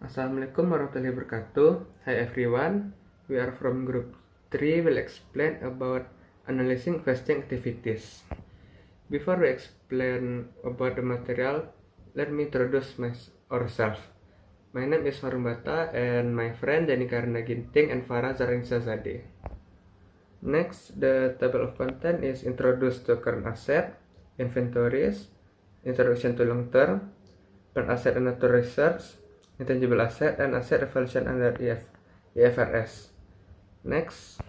Assalamualaikum warahmatullahi wabarakatuh. Hi everyone, we are from group 3 will explain about analyzing investing activities. Before we explain about the material, let me introduce ourselves. My name is Marumbata and my friend Janika Karna Ginting and Farah Zarinsazadeh. Next, the table of content is introduce to current asset, inventories, introduction to long term, current asset and natural research, intangible asset, and asset evaluation under IFRS. Next,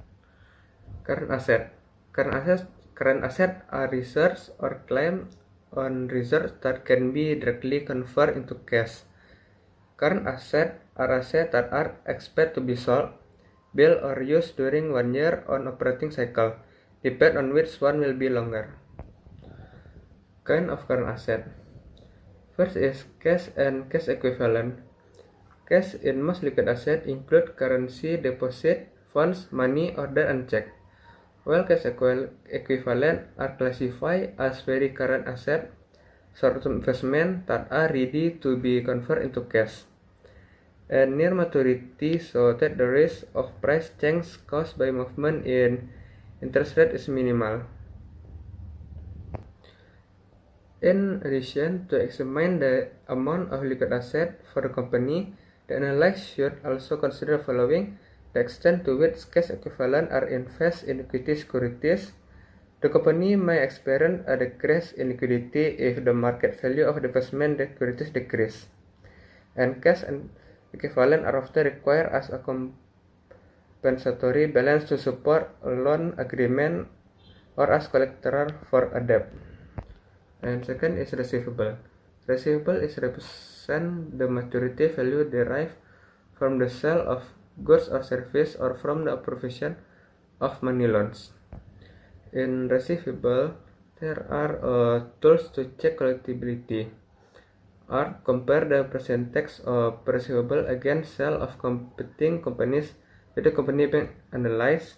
current asset. Current asset are reserves or claim on reserves that can be directly converted into cash. Current asset are assets that are expected to be sold, built, or used during 1 year on operating cycle, depend on which one will be longer. Kind of current asset. First is cash and cash equivalent. Cash in most liquid assets include currency, deposit, funds, money, order, and check. While cash equivalent are classified as very current assets, short-term investment that are ready to be converted into cash, and near maturity so that the risk of price change caused by movement in interest rate is minimal. In addition, to examine the amount of liquid asset for the company, the analyst should also consider following: the extent to which cash equivalents are invested in equity securities. The company may experience a decrease in liquidity if the market value of the investment securities decrease, and cash and equivalent are often required as a compensatory balance to support a loan agreement or as collateral for a debt. And second is receivable. Receivable is represent the maturity value derived from the sale of goods or service or from the provision of money loans. In receivable, there are tools to check collectibility, or compare the percentage of receivable against sale of competing companies with the company being analyzed,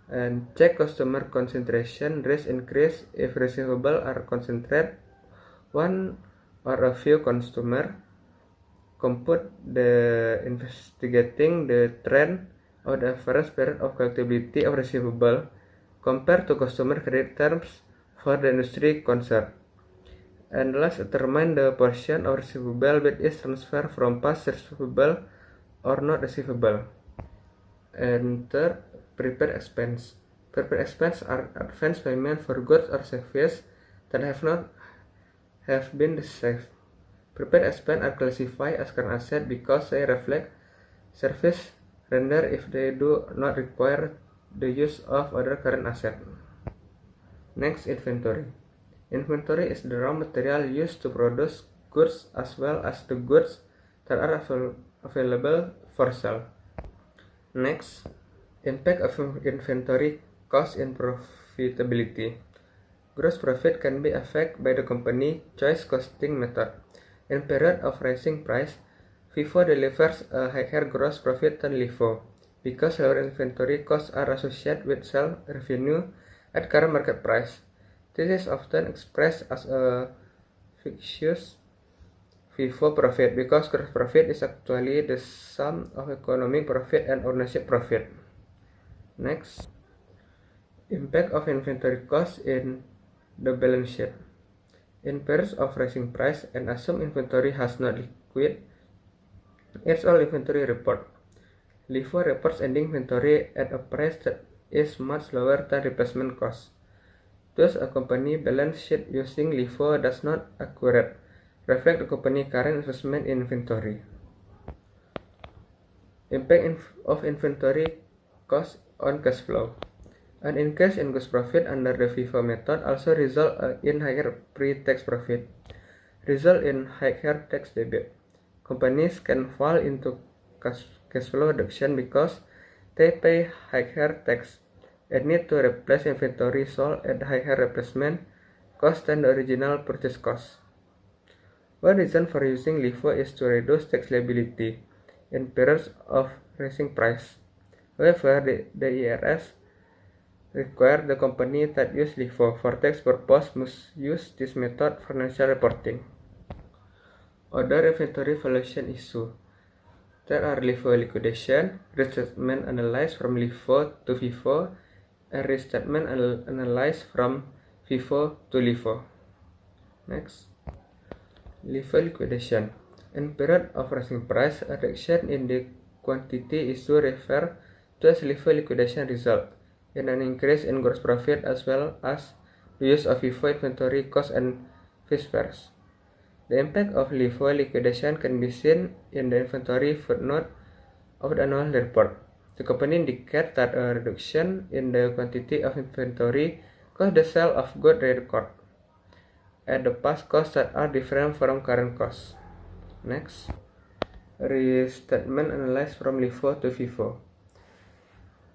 and check customer concentration risk increase if receivable are concentrated one or a few customer. Compute the investigating the trend of the average period of collectibility of receivable compared to customer credit terms for the industry concerned. And last, determine the portion of receivable which is transferred from past receivable or not receivable. And third, prepaid expense. Prepaid expense are advance payment for goods or services that have been received. Prepaid expense are classified as current asset because they reflect service rendered if they do not require the use of other current asset. Next, inventory. Inventory is the raw material used to produce goods as well as the goods that are available for sale. Next, impact of inventory cost in profitability. Gross profit can be affected by the company choice costing method. In period of rising price, FIFO delivers a higher gross profit than LIFO because lower inventory costs are associated with sales revenue at current market price. This is often expressed as a fictitious FIFO profit because gross profit is actually the sum of economic profit and ownership profit. Next, impact of inventory cost in the balance sheet. In periods of rising price and assumed inventory has not liquid, it's all inventory report. LIFO reports ending inventory at a price that is much lower than replacement cost. Thus, a company balance sheet using LIFO does not accurately reflect the company's current investment in inventory. Impact of inventory cost on cash flow. An increase in gross profit under the FIFO method also result in higher pre-tax profit, result in higher tax debit. Companies can fall into cash flow reduction because they pay higher tax and need to replace inventory sold at higher replacement cost than the original purchase cost. One reason for using LIFO is to reduce tax liability in periods of rising price. However, the IRS require the company that use LIFO for tax purpose must use this method for financial reporting. Other inventory valuation issue. There are LIFO liquidation, restatement analyzed from LIFO to FIFO, and restatement analyzed from FIFO to LIFO. Next, LIFO liquidation. In period of rising price, a reduction in the quantity is referred to as LIFO liquidation result in an increase in gross profit as well as the use of FIFO inventory cost and vice versa. The impact of LIFO liquidation can be seen in the inventory footnote of the annual report. The company indicates that a reduction in the quantity of inventory caused the sale of goods record at the past costs that are different from current costs. Next, restatement analyzed from LIFO to FIFO.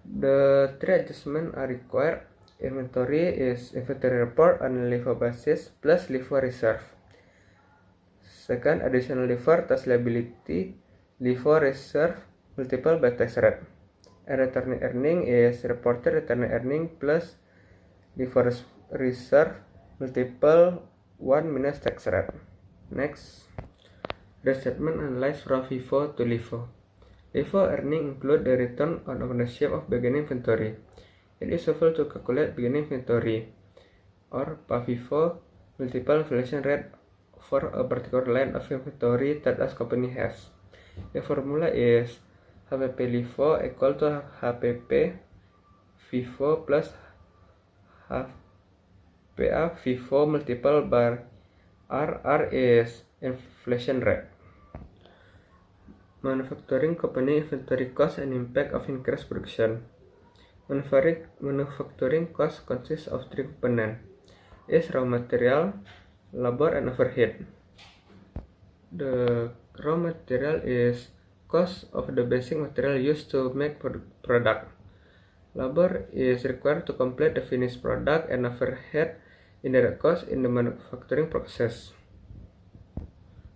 The three adjustments are required. Inventory is inventory report on a LIFO basis plus LIFO reserve. Second, additional deferred tax liability, LIFO reserve multiplied by tax rate. And return earning is reported return earning plus LIFO reserve multiple 1 minus tax rate. Next, restatement analyzed from FIFO to LIFO. LIFO earning include the return on ownership of beginning inventory. It is useful to calculate beginning inventory or PAFIFO multiple inflation rate for a particular line of inventory that a company has. The formula is HPP LIFO equal to HPP FIFO plus HPA FIFO multiplied by R is inflation rate. Manufacturing company inventory cost and impact of increased production. Manufacturing cost consists of three components: is raw material, labor, and overhead. The raw material is cost of the basic material used to make product. Labor is required to complete the finished product, and overhead indirect cost in the manufacturing process.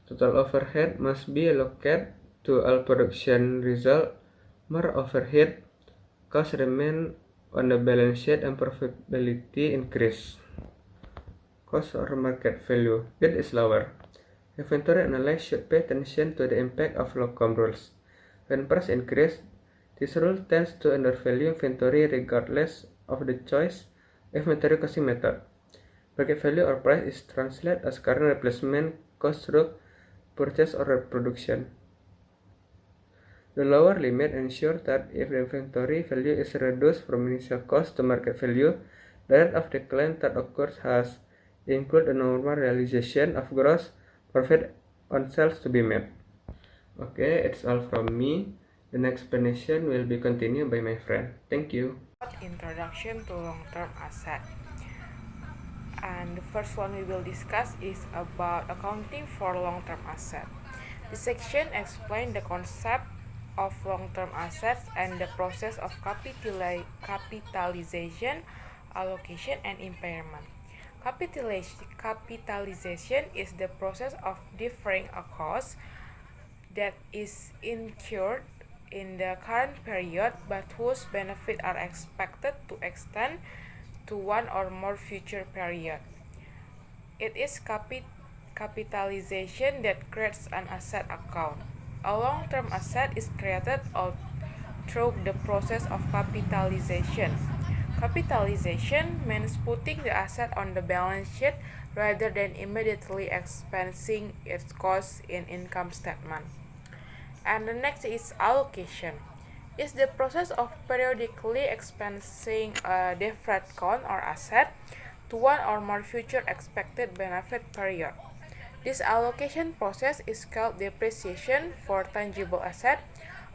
Total overhead must be allocated to all production result. More overhead costs remain on the balance sheet and profitability increase. Cost or market value, that is lower. Inventory analysts should pay attention to the impact of locum rules. When price increase, this rule tends to undervalue inventory regardless of the choice inventory costing method. Market value or price is translated as current replacement cost through purchase or production. The lower limit ensures that if the inventory value is reduced from initial cost to market value, the rate of decline that occurs has included a normal realization of gross profit on sales to be made. Okay, it's all from me. The next explanation will be continued by my friend. Thank you. Introduction to long-term asset. And the first one we will discuss is about accounting for long-term asset. This section explains the concept of long-term assets and the process of capitalization, allocation, and impairment. Capitalization is the process of deferring a cost that is incurred in the current period but whose benefits are expected to extend to one or more future period. It is capitalization that creates an asset account. A long-term asset is created through the process of capitalization. Capitalization means putting the asset on the balance sheet rather than immediately expensing its cost in income statement. And the next is allocation. It's the process of periodically expensing a deferred cost or asset to one or more future expected benefit period. This allocation process is called depreciation for tangible asset,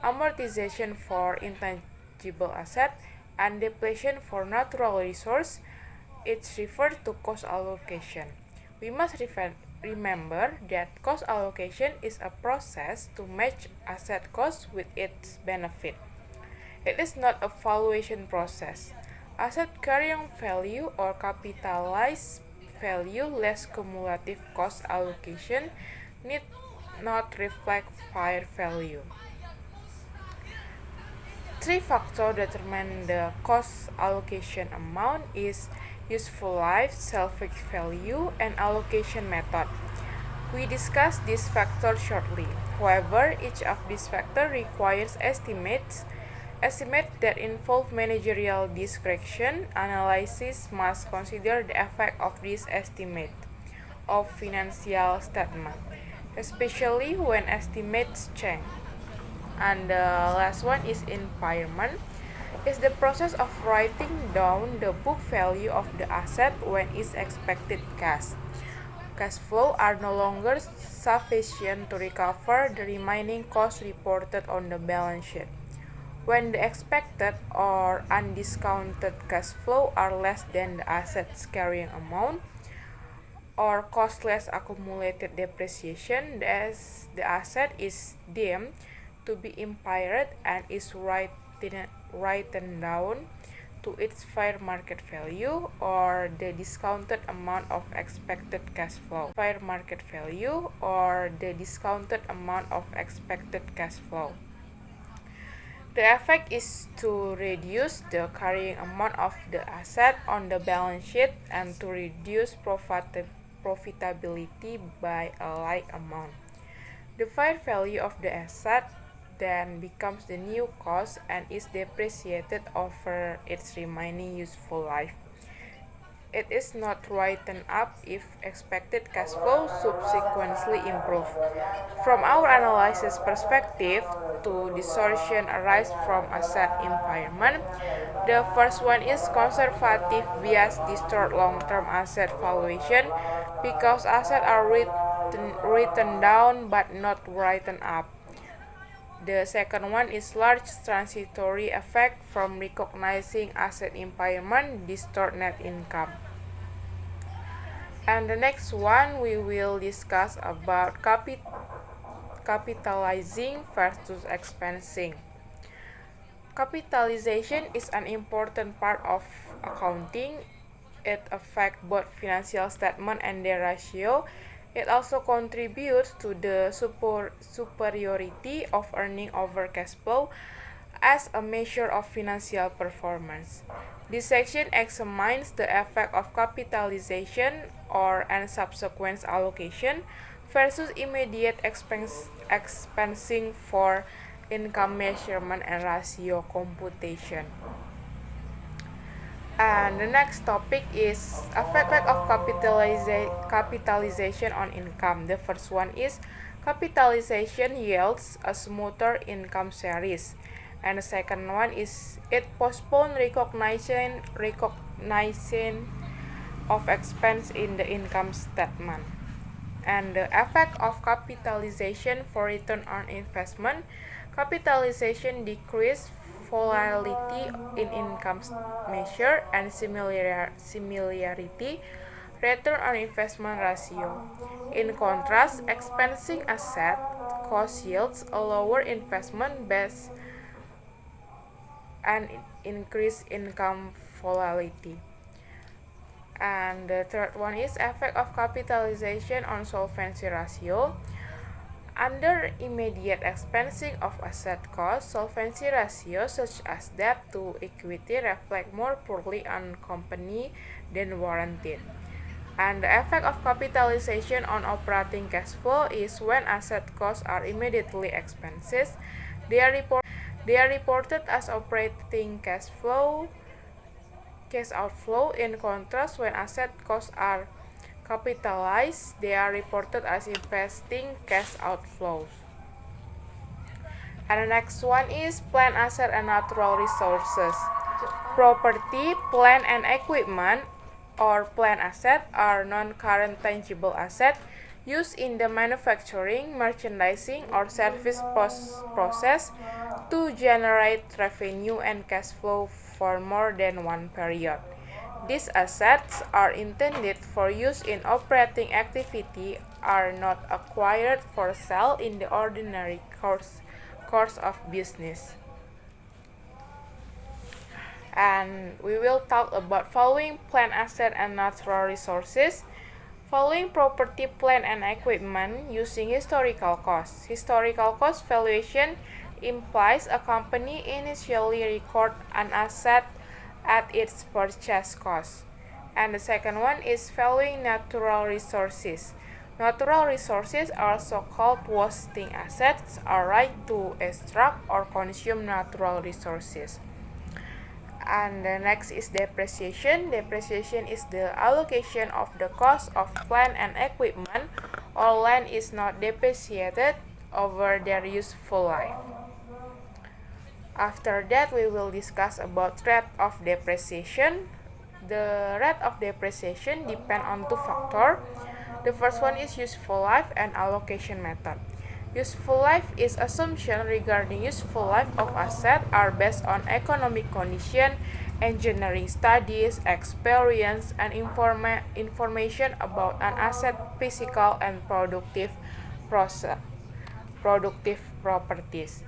amortization for intangible asset, and depletion for natural resource. It's referred to cost allocation. We must remember that cost allocation is a process to match asset cost with its benefit. It is not a valuation process. Asset carrying value or capitalized value less cumulative cost allocation need not reflect fair value. Three factors determine the cost allocation amount is useful life, salvage value, and allocation method. We discuss these factors shortly. However, each of these factors requires estimates that involve managerial discretion. Analysis must consider the effect of this estimate of financial statement, especially when estimates change. And the last one is impairment. Is the process of writing down the book value of the asset when its expected cash flow are no longer sufficient to recover the remaining costs reported on the balance sheet. When the expected or undiscounted cash flow are less than the asset's carrying amount or cost less accumulated depreciation, the asset is deemed to be impaired and is written down to its fair market value or the discounted amount of expected cash flow. Fair market value or the discounted amount of expected cash flow. The effect is to reduce the carrying amount of the asset on the balance sheet and to reduce profitability by a like amount. The fair value of the asset then becomes the new cost and is depreciated over its remaining useful life. It is not written up if expected cash flow subsequently improve. From our analysis perspective, two distortions arise from asset impairment. The first one is conservative bias distort long-term asset valuation because assets are written down but not written up. The second one is large transitory effect from recognizing asset impairment distort net income. And the next one we will discuss about capitalizing versus expensing. Capitalization is an important part of accounting. It affects both financial statement and their ratio. It also contributes to the superiority of earning over cash flow as a measure of financial performance. This section examines the effect of capitalization and subsequent allocation versus immediate expensing for income measurement and ratio computation. And the next topic is effect of capitalization on income. The first one is capitalization yields a smoother income series. And the second one is it postpones recognition of expense in the income statement. And the effect of capitalization for return on investment. Capitalization decrease volatility in income measure and similarity return on investment ratio. In contrast, expensing asset cost yields a lower investment base and increase income volatility. And the third one is effect of capitalization on solvency ratio. Under immediate expensing of asset cost, solvency ratios such as debt to equity reflect more poorly on company than warranted. And the effect of capitalization on operating cash flow is when asset costs are immediately expenses, they are reported as operating cash outflow. In contrast, when asset costs are capitalized, they are reported as investing cash outflows. And the next one is plant asset and natural resources. Property, plant and equipment or plant asset are non-current tangible assets used in the manufacturing, merchandising or service process to generate revenue and cash flow for more than one period. These assets are intended for use in operating activity, are not acquired for sale in the ordinary course of business. And we will talk about following plant asset and natural resources. Following property, plant and equipment using historical costs. Historical cost valuation implies a company initially record an asset at its purchase cost. And the second one is valuing natural resources. Natural resources, also called wasting assets, are right to extract or consume natural resources. And the next is depreciation. Depreciation is the allocation of the cost of plant and equipment or land is not depreciated over their useful life. After that, we will discuss about rate of depreciation. The rate of depreciation depend on two factors. The first one is useful life and allocation method. Useful life is assumption regarding useful life of asset are based on economic condition, engineering studies, experience, and information about an asset physical and productive properties.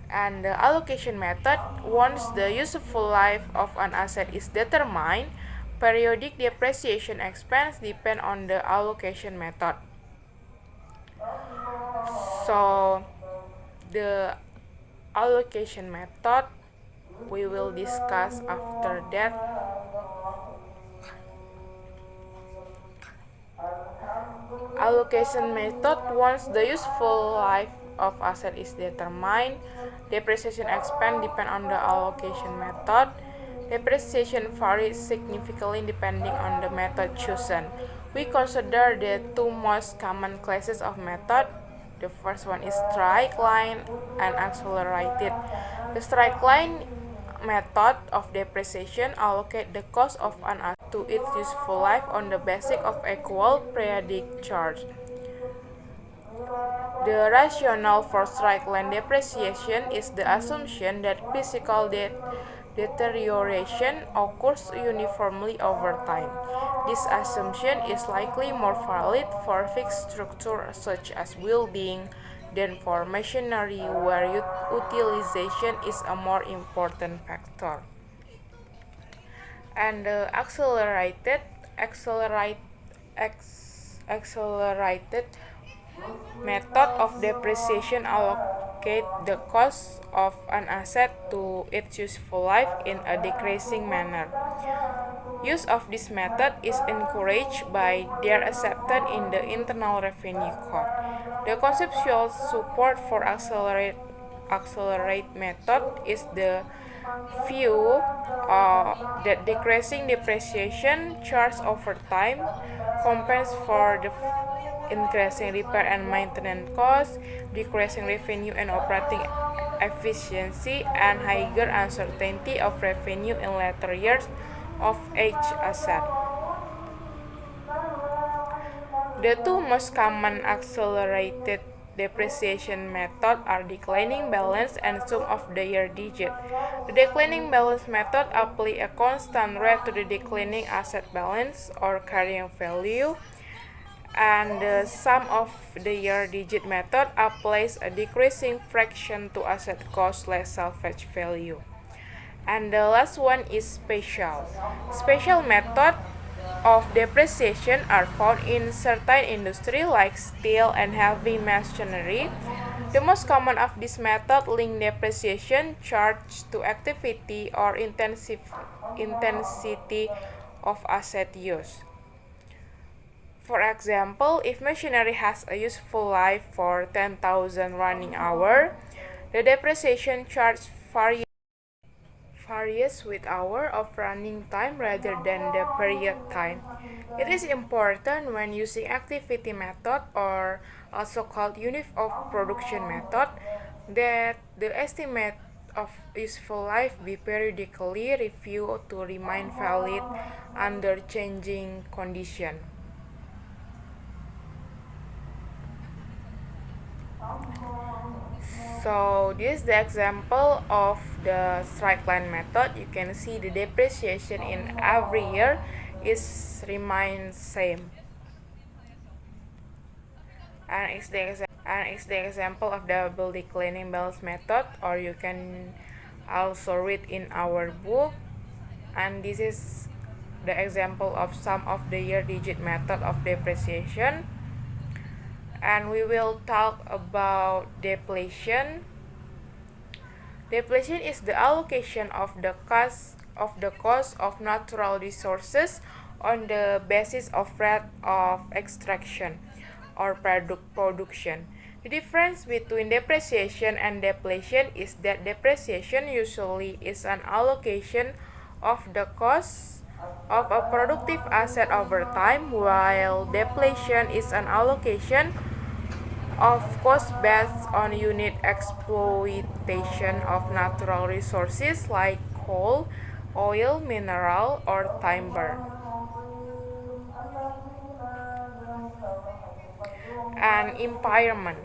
And the allocation method, once the useful life of an asset is determined, periodic depreciation expense depend on the allocation method. So the allocation method we will discuss after that. Allocation method, once the useful life of asset is determined, depreciation expense depend on the allocation method. Depreciation varies significantly depending on the method chosen. We consider the two most common classes of method. The first one is straight line and accelerated. The straight line method of depreciation allocate the cost of an asset to its useful life on the basis of equal periodic charge. The rationale for straight line depreciation is the assumption that physical deterioration occurs uniformly over time. This assumption is likely more valid for fixed structures such as building than for machinery where utilization is a more important factor. And the accelerated method of depreciation allocate the cost of an asset to its useful life in a decreasing manner. Use of this method is encouraged by their acceptance in the Internal Revenue Code. The conceptual support for accelerate method is the view that decreasing depreciation charge over time compensates for the increasing repair and maintenance costs, decreasing revenue and operating efficiency, and higher uncertainty of revenue in later years of each asset. The two most common accelerated depreciation methods are declining balance and sum of the year digit. The declining balance method applies a constant rate to the declining asset balance or carrying value, and the sum of the year digit method applies a decreasing fraction to asset cost less salvage value. And the last one is special. Special method of depreciation are found in certain industry like steel and heavy machinery. The most common of this method link depreciation charge to activity or intensity of asset use. For example, if machinery has a useful life for 10,000 running hours, the depreciation charge varies with hour of running time rather than the period time. It is important when using activity method or also called unit of production method that the estimate of useful life be periodically reviewed to remain valid under changing condition. So this is the example of the straight line method. You can see the depreciation in every year is remain same. And it's the example of double declining balance method, or you can also read in our book. And this is the example of sum of the year digit method of depreciation. And we will talk about depletion. Depletion is the allocation of the cost of natural resources on the basis of rate of extraction or production. The difference between depreciation and depletion is that depreciation usually is an allocation of the cost of a productive asset over time, while depletion is an allocation of cost based on unit exploitation of natural resources like coal, oil, mineral, or timber. And impairment.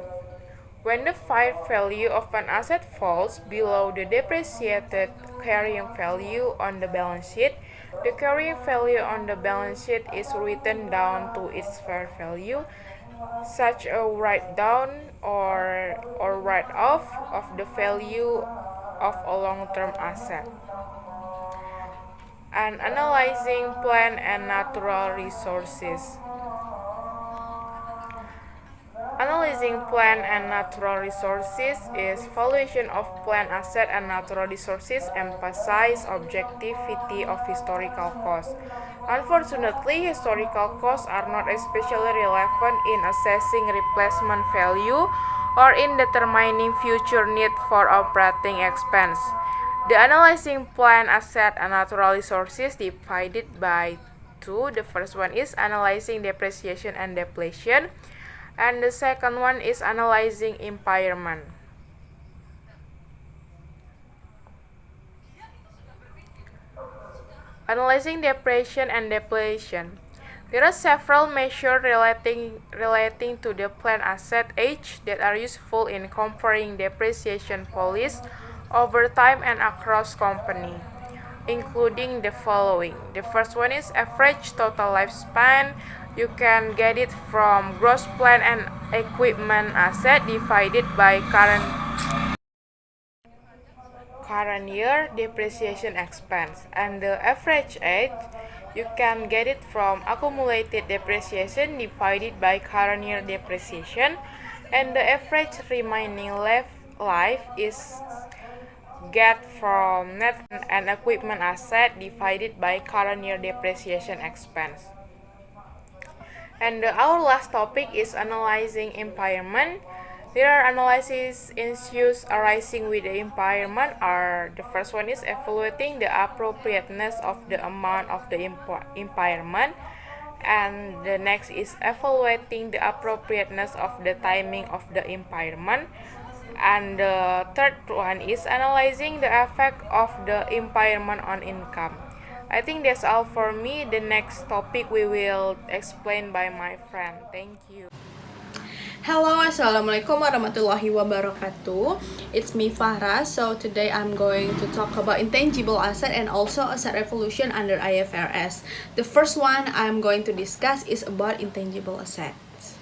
When the fair value of an asset falls below the depreciated carrying value on the balance sheet, the carrying value on the balance sheet is written down to its fair value, such a write-down or write-off of the value of a long-term asset. And analyzing plant and natural resources. Analyzing plant and natural resources is valuation of plant asset and natural resources emphasize objectivity of historical costs. Unfortunately, historical costs are not especially relevant in assessing replacement value or in determining future need for operating expense. The analyzing plant asset and natural resources divided by two. The first one is analyzing depreciation and depletion, and the second one is analyzing impairment. Analyzing depreciation and depletion. There are several measures relating to the plant asset age that are useful in comparing depreciation policies over time and across company, including the following. The first one is average total lifespan. You can get it from gross plant and equipment asset divided by current year depreciation expense. And the average age, you can get it from accumulated depreciation divided by current year depreciation. And the average remaining life is get from net and equipment asset divided by current year depreciation expense. And our last topic is analyzing impairment. There are analysis issues arising with the impairment are the first one is evaluating the appropriateness of the amount of the impairment, and the next is evaluating the appropriateness of the timing of the impairment, and the third one is analyzing the effect of the impairment on income. I think that's all for me. The next topic we will explain by my friend. Thank you. Hello, assalamualaikum warahmatullahi wabarakatuh. It's me Farah. So today I'm going to talk about intangible asset and also asset evolution under IFRS. The first one I'm going to discuss is about intangible assets.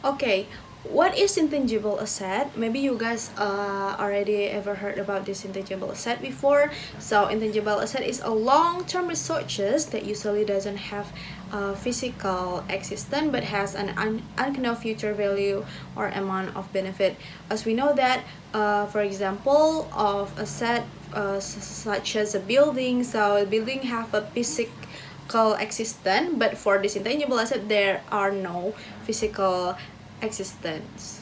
Okay, what is intangible asset? Maybe you guys already ever heard about this intangible asset before. So intangible asset is a long-term resources that usually doesn't have physical existence but has an unknown future value or amount of benefit. As we know that, for example, of asset such as a building, so a building have a physical existence, but for this intangible asset there are no physical existence.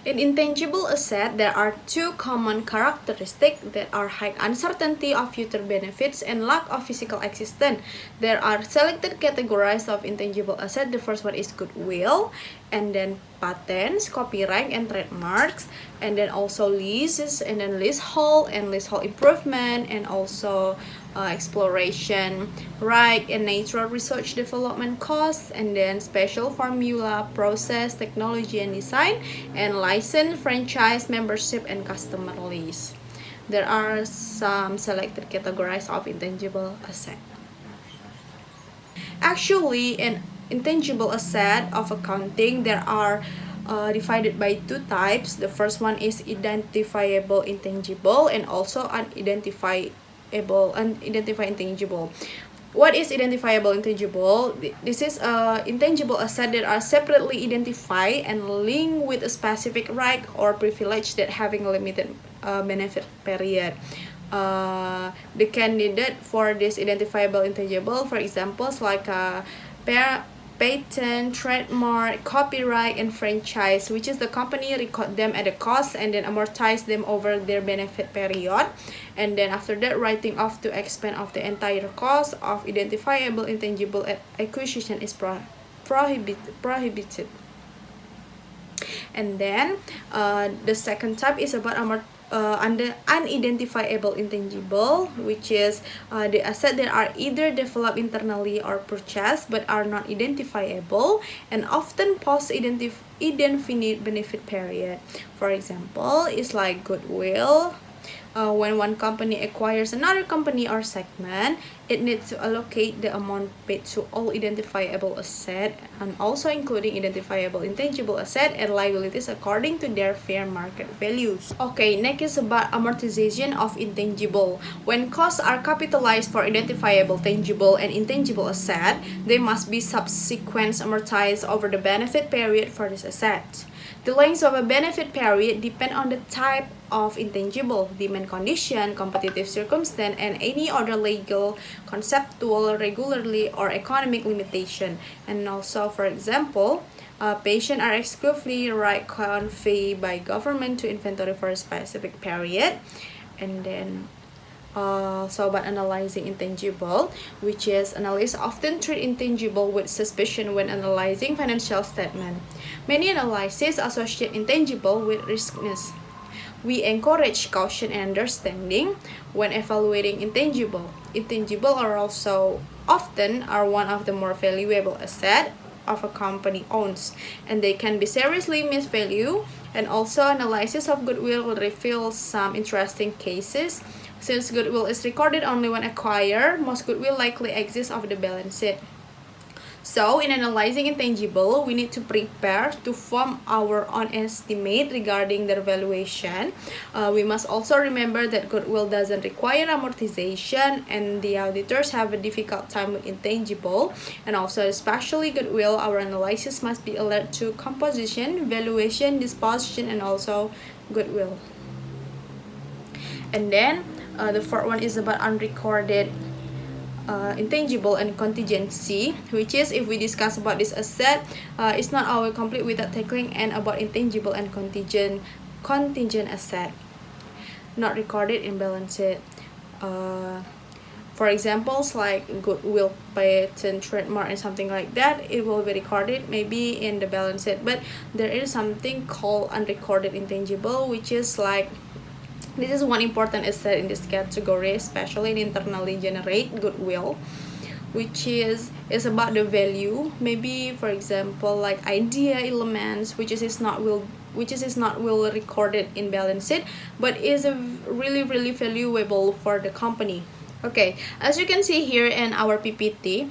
In intangible asset, there are two common characteristics that are high uncertainty of future benefits and lack of physical existence. There are selected categories of intangible asset. The first one is goodwill, and then patents, copyright, and trademarks, and then also leases, and then leasehold and leasehold improvement, and also exploration right and natural research development costs, and then special formula, process, technology and design, and license, franchise, membership, and customer lease. There are some selected categories of intangible asset. Actually, an intangible asset of accounting, there are divided by two types. The first one is identifiable intangible and also unidentifiable intangible. What is identifiable intangible? This is intangible asset that are separately identified and linked with a specific right or privilege that having a limited benefit period. the candidate for this identifiable intangible, for examples like patent, trademark, copyright, and franchise, which is the company record them at a cost and then amortize them over their benefit period, and then after that writing off to expend of the entire cost of identifiable intangible acquisition is prohibited. And then the second type is about under unidentifiable intangible, which is the asset that are either developed internally or purchased but are not identifiable and often post indefinite benefit period. For example, it's like goodwill. When one company acquires another company or segment, it needs to allocate the amount paid to all identifiable asset and also including identifiable intangible asset and liabilities according to their fair market values. Okay, next is about amortization of intangible. When costs are capitalized for identifiable tangible and intangible asset, they must be subsequently amortized over the benefit period for this asset. The length of a benefit period depend on the type of intangible, demand condition, competitive circumstance, and any other legal, conceptual, regulatory, or economic limitation. And also, for example, patients are exclusively conveyed by government to inventory for a specific period. And then so about analyzing intangible, which is analysts often treat intangible with suspicion when analyzing financial statement. Many analyses associate intangible with riskiness. We encourage caution and understanding when evaluating intangible. Intangible are also often one of the more valuable assets of a company owns, and they can be seriously misvalued. And also analysis of goodwill will reveal some interesting cases. Since goodwill is recorded only when acquired, most goodwill likely exists off the balance sheet. So, in analyzing intangible, we need to prepare to form our own estimate regarding their valuation. We must also remember that goodwill doesn't require amortization, and the auditors have a difficult time with intangible. And also, especially goodwill, our analysis must be alert to composition, valuation, disposition, and also goodwill. And then, the fourth one is about unrecorded intangible and contingency, which is if we discuss about this asset, it's not always complete without tackling and about intangible and contingent asset not recorded in balance sheet. For examples like goodwill, patent, trademark, and something like that, it will be recorded maybe in the balance sheet, but there is something called unrecorded intangible, which is like this is one important asset in this category, especially in internally generate goodwill, which is about the value. Maybe, for example, like idea elements, which is not recorded in balance sheet, but is a really valuable for the company. Okay, as you can see here in our PPT,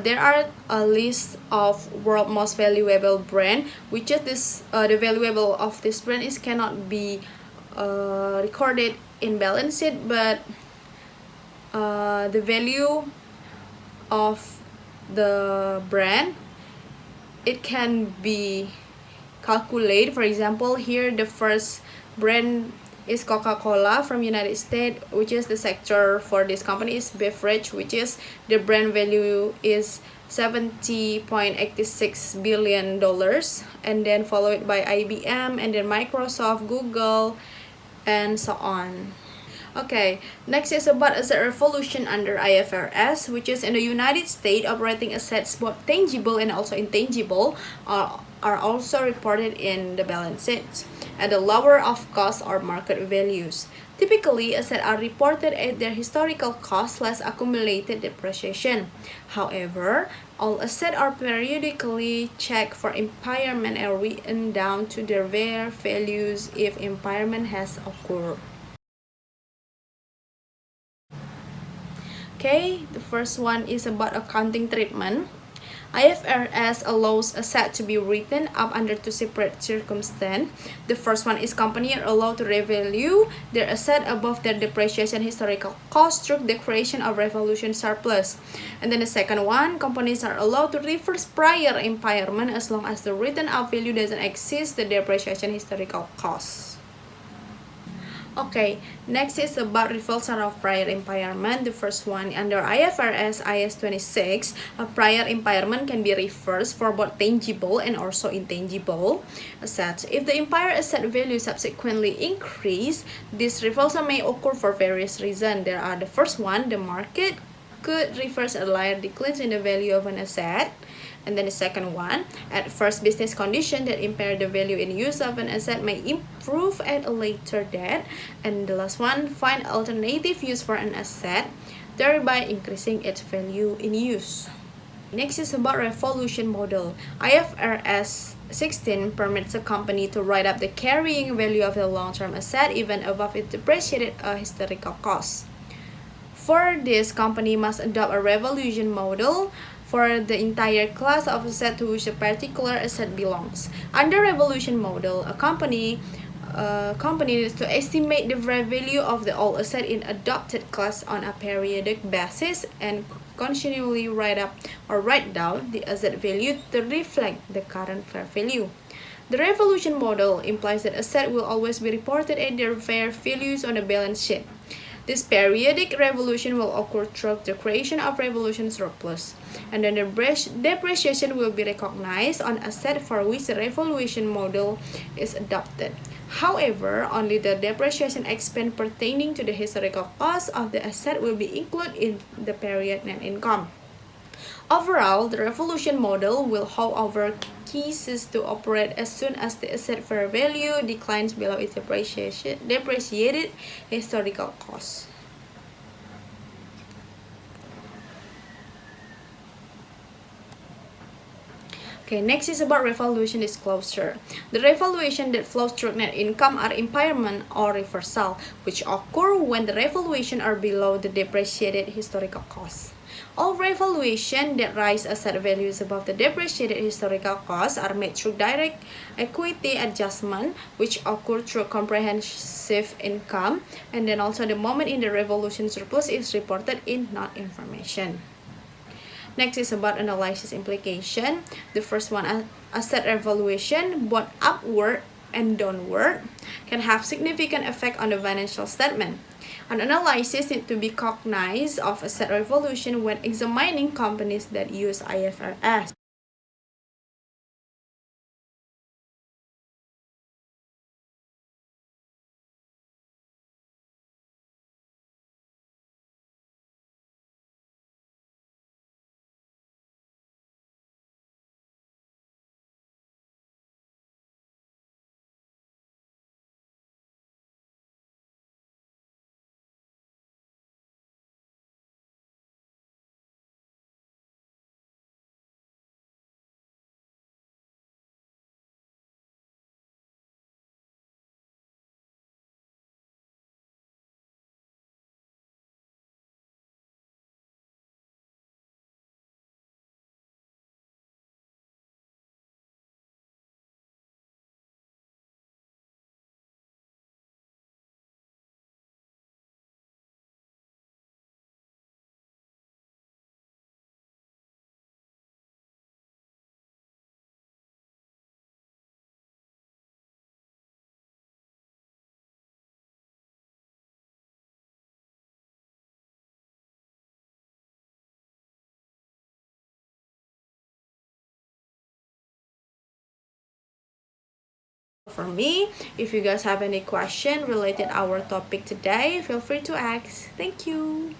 there are a list of world most valuable brand, which is this the valuable of this brand is cannot be recorded in balance sheet, but the value of the brand, it can be calculated. For example, here the first brand is Coca-Cola from United States, which is the sector for this company is beverage, which is the brand value is $70.86 billion, and then followed by IBM, and then Microsoft, Google, and so on. Okay, next is about asset revolution under IFRS, which is in the United States, operating assets, both tangible and also intangible, are also reported in the balance sheet at the lower of cost or market values. Typically, assets are reported at their historical cost less accumulated depreciation. However, all assets are periodically checked for impairment and written down to their fair values if impairment has occurred. Okay, the first one is about accounting treatment. IFRS allows asset to be written up under two separate circumstances. The first one is company are allowed to revalue their asset above their depreciation historical cost through the creation of revaluation surplus. And then the second one, companies are allowed to reverse prior impairment as long as the written up value doesn't exceed the depreciation historical cost. Okay, next is about reversal of prior impairment. The first one, under IFRS IAS 26, a prior impairment can be reversed for both tangible and also intangible assets. If the impaired asset value subsequently increase, this reversal may occur for various reasons. There are the first one, the market could reverse a linear decline in the value of an asset. And then the second one, at first business condition that impair the value in use of an asset may improve at a later date. And the last one, find alternative use for an asset, thereby increasing its value in use. Next is about revaluation model. IFRS 16 permits a company to write up the carrying value of a long-term asset even above its depreciated historical cost. For this, company must adopt a revaluation model for the entire class of asset to which a particular asset belongs. Under revaluation model, a company needs to estimate the value of the all asset in adopted class on a periodic basis and continually write up or write down the asset value to reflect the current fair value. The revaluation model implies that asset will always be reported at their fair values on the balance sheet. This periodic revaluation will occur through the creation of revaluation surplus, and then the depreciation will be recognized on asset for which the revaluation model is adopted. However, only the depreciation expense pertaining to the historical cost of the asset will be included in the period net income. Overall, the revaluation model will, however, cease to operate as soon as the asset fair value declines below its depreciated historical cost. Okay, next is about revaluation disclosure. The revaluation that flows through net income are impairment or reversal, which occur when the revaluation are below the depreciated historical cost. All revaluation that rise asset values above the depreciated historical cost are made through direct equity adjustment, which occur through comprehensive income, and then also the moment in the revaluation surplus is reported in net information. Next is about analysis implication. The first one, asset revaluation, both upward and downward, can have significant effect on the financial statement. An analysis needs to be cognized of asset revaluation when examining companies that use IFRS. For me, if you guys have any question related our topic today, feel free to ask. Thank you.